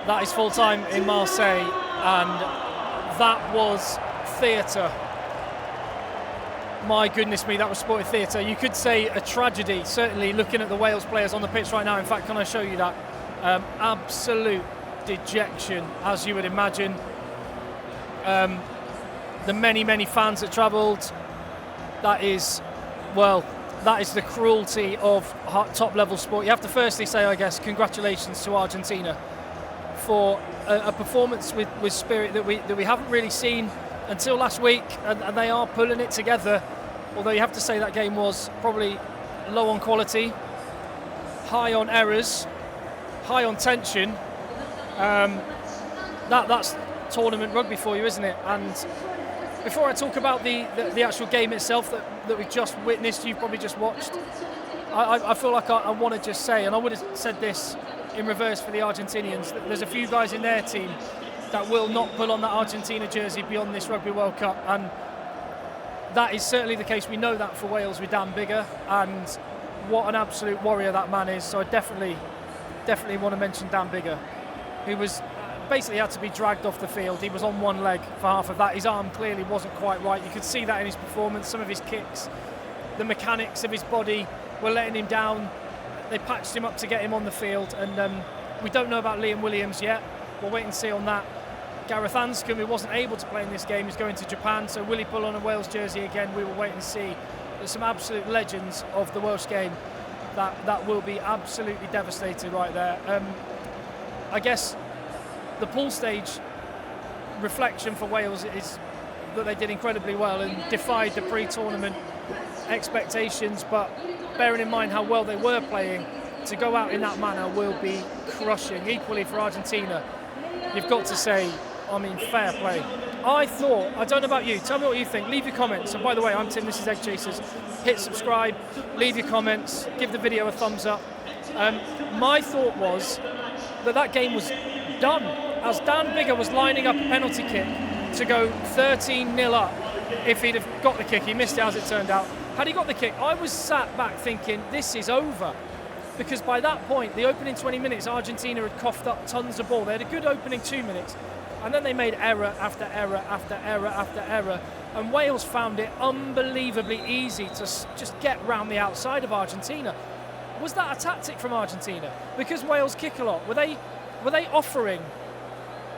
That is full time in Marseille, and that was theatre. My goodness me, that was sporting theatre. You could say a tragedy, certainly looking at the Wales players on the pitch right now. In fact, can I show you that? Absolute dejection, as you would imagine. The many fans that travelled, that is the cruelty of top level sport. You have to firstly say, I guess, congratulations to Argentina for a performance with spirit that we haven't really seen until last week, and they are pulling it together. Although you have to say that game was probably low on quality, high on errors, high on tension. That's tournament rugby for you, isn't it? And before I talk about the actual game itself that we've just witnessed, you've probably just watched, I feel like I want to just say, and I would have said this in reverse for the Argentinians, that there's a few guys in their team that will not pull on that Argentina jersey beyond this Rugby World Cup, and that is certainly the case. We know that for Wales with Dan Biggar, and what an absolute warrior that man is. So I definitely want to mention Dan Biggar, who was basically had to be dragged off the field. He was on one leg for half of that. His arm clearly wasn't quite right. You could see that in his performance. Some of his kicks, the mechanics of his body were letting him down. They patched him up to get him on the field, and we don't know about Liam Williams yet. We'll wait and see on that. Gareth Anscombe, who wasn't able to play in this game, is going to Japan, so will he pull on a Wales jersey again? We will wait and see. There's some absolute legends of the Welsh game that will be absolutely devastated right there. I guess the pool stage reflection for Wales is that they did incredibly well and defied the pre-tournament expectations, but bearing in mind how well they were playing, to go out in that manner will be crushing. Equally for Argentina, you've got to say, I mean, fair play. I don't know about you, tell me what you think, leave your comments. And by the way, I'm Tim, this is Egg Chasers. Hit subscribe, leave your comments, give the video a thumbs up. My thought was that game was done, as Dan Biggar was lining up a penalty kick to go 13-0 up if he'd have got the kick. He missed it, as it turned out. Had he got the kick, I was sat back thinking, this is over. Because by that point, the opening 20 minutes, Argentina had coughed up tons of ball. They had a good opening 2 minutes, and then they made error after error after error after error. And Wales found it unbelievably easy to just get round the outside of Argentina. Was that a tactic from Argentina? Because Wales kick a lot. Were they offering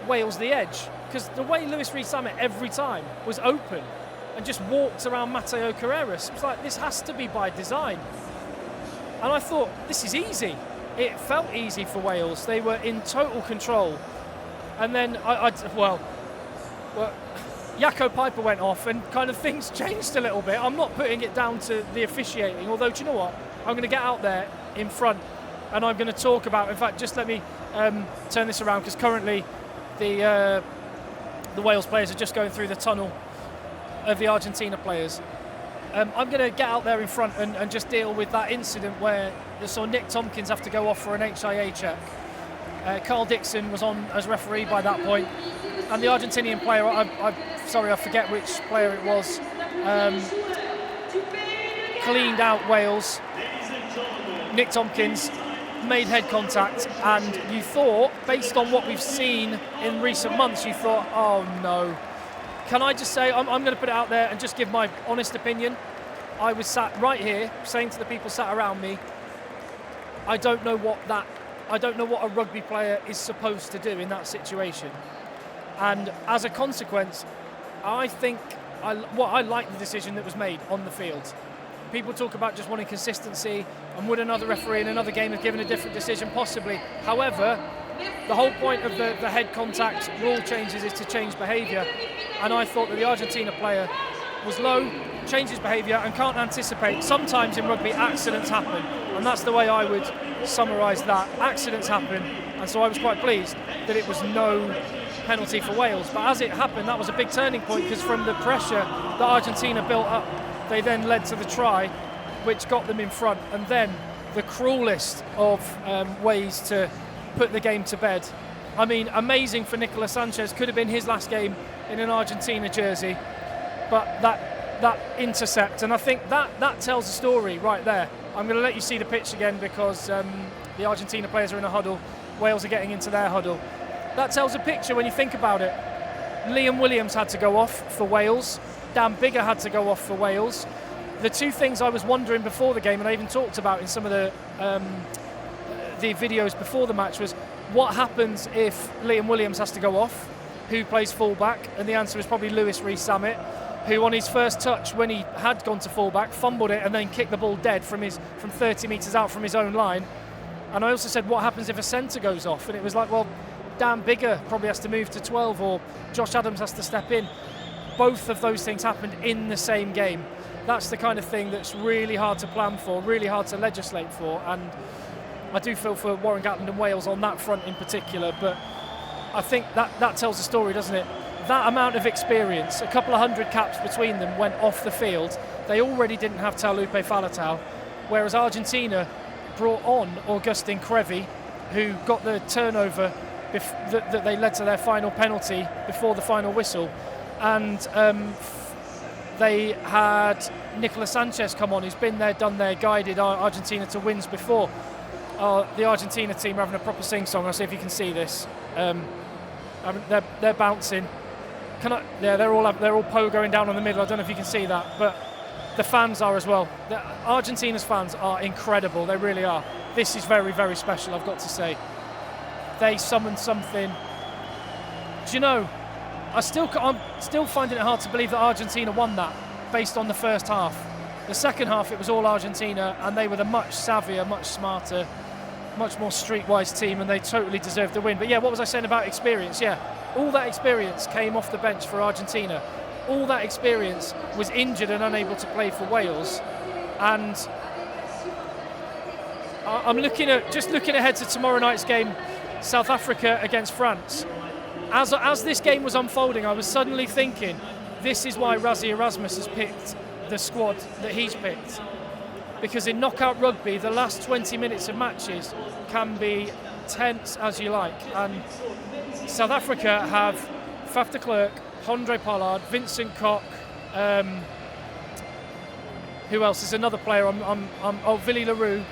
Wales the edge? Because the way Lewis Rees-Zammit every time was open and just walked around Mateo Carreras, it was like, this has to be by design. And I thought, this is easy. It felt easy for Wales. They were in total control. And then, Jaco Piper went off and kind of things changed a little bit. I'm not putting it down to the officiating, although, do you know what? I'm going to get out there in front and I'm going to talk about, in fact, just let me turn this around, because currently the Wales players are just going through the tunnel of the Argentina players. I'm going to get out there in front and just deal with that incident where you saw Nick Tompkins have to go off for an HIA check. Carl Dixon was on as referee by that point, and the Argentinian player, I forget which player it was, cleaned out Wales. Nick Tompkins made head contact, and you thought, based on what we've seen in recent months, you thought, oh no. Can I just say, I'm going to put it out there and just give my honest opinion. I was sat right here saying to the people sat around me, I don't know what a rugby player is supposed to do in that situation. And as a consequence, I think I like the decision that was made on the field. People talk about just wanting consistency, and would another referee in another game have given a different decision? Possibly. However, the whole point of the head contact rule changes is to change behaviour, and I thought that the Argentina player was low, changed his behaviour, and can't anticipate. Sometimes in rugby accidents happen, and that's the way I would summarise that. Accidents happen, and so I was quite pleased that it was no penalty for Wales. But as it happened, that was a big turning point, because from the pressure that Argentina built up, they then led to the try, which got them in front, and then the cruelest of ways to put the game to bed. I mean, amazing for Nicolas Sanchez, could have been his last game in an Argentina jersey, but that intercept, and I think that tells the story right there. I'm going to let you see the pitch again, because the Argentina players are in a huddle, Wales are getting into their huddle, that tells a picture when you think about it. Liam Williams had to go off for Wales. Dan Biggar had to go off for Wales. The two things I was wondering before the game, and I even talked about in some of the videos before the match, was what happens if Liam Williams has to go off? Who plays fullback? And the answer is probably Lewis Rees-Zammit, who on his first touch, when he had gone to fullback, fumbled it and then kicked the ball dead from 30 metres out from his own line. And I also said, what happens if a centre goes off? And it was like, well, Dan Biggar probably has to move to 12, or Josh Adams has to step in. Both of those things happened in the same game. That's the kind of thing that's really hard to plan for, really hard to legislate for, and I do feel for Warren Gatland and Wales on that front in particular, but I think that tells a story, doesn't it? That amount of experience, a couple of hundred caps between them went off the field. They already didn't have Taulupe Faletau, whereas Argentina brought on Augustin Crevi, who got the turnover that they led to their final penalty before the final whistle, and they had Nicolas Sanchez come on, who's been there, done there, guided Argentina to wins before. The Argentina team are having a proper sing-song. I'll see if you can see this. They're bouncing. They're all pogoing down on the middle. I don't know if you can see that, but the fans are as well. Argentina's fans are incredible. They really are. This is very, very special, I've got to say. They summoned something. Do you know, I'm still finding it hard to believe that Argentina won that based on the first half. The second half, it was all Argentina, and they were the much savvier, much smarter, much more streetwise team, and they totally deserved the win. But yeah, what was I saying about experience? Yeah, all that experience came off the bench for Argentina. All that experience was injured and unable to play for Wales. And I'm looking ahead to tomorrow night's game, South Africa against France. As this game was unfolding, I was suddenly thinking, this is why Rassie Erasmus has picked the squad that he's picked. Because in knockout rugby, the last 20 minutes of matches can be tense as you like. And South Africa have Faf de Klerk, Andre Pollard, Vincent Koch, who else? There's another player, Willy Leroux,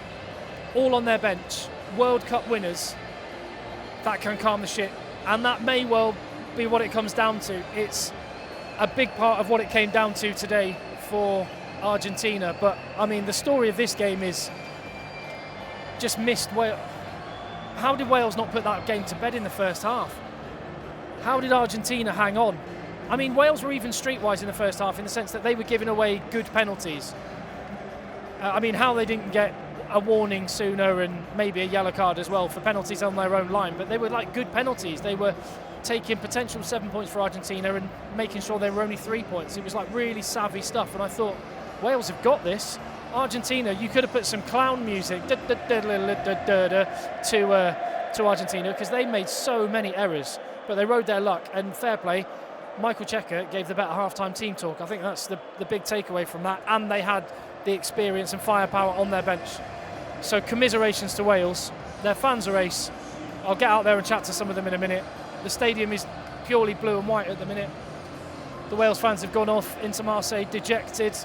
all on their bench, World Cup winners. That can calm the ship. And that may well be what it comes down to. It's a big part of what it came down to today for Argentina. But, I mean, the story of this game is just missed. How did Wales not put that game to bed in the first half? How did Argentina hang on? I mean, Wales were even streetwise in the first half in the sense that they were giving away good penalties. I mean, how they didn't get a warning sooner and maybe a yellow card as well for penalties on their own line, but they were like good penalties. They were taking potential 7 points for Argentina and making sure they were only 3 points. It was like really savvy stuff, and I thought, Wales have got this. Argentina, you could have put some clown music to Argentina, because they made so many errors, but they rode their luck, and fair play. Michael Cheika gave the better half-time team talk. I think that's the big takeaway from that, and they had the experience and firepower on their bench. So commiserations to Wales. Their fans are ace. I'll get out there and chat to some of them in a minute. The stadium is purely blue and white at the minute. The Wales fans have gone off into Marseille dejected.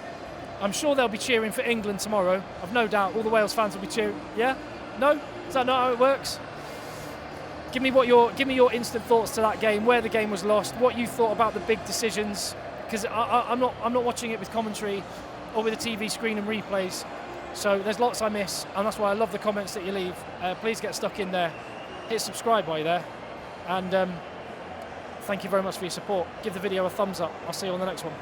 I'm sure they'll be cheering for England tomorrow. I've no doubt all the Wales fans will be cheering. Yeah? No? Is that not how it works? Give me your instant thoughts to that game, where the game was lost, what you thought about the big decisions, because I'm not watching it with commentary or with a TV screen and replays. So there's lots I miss, and that's why I love the comments that you leave. Please get stuck in there. Hit subscribe while you're there. And thank you very much for your support. Give the video a thumbs up. I'll see you on the next one.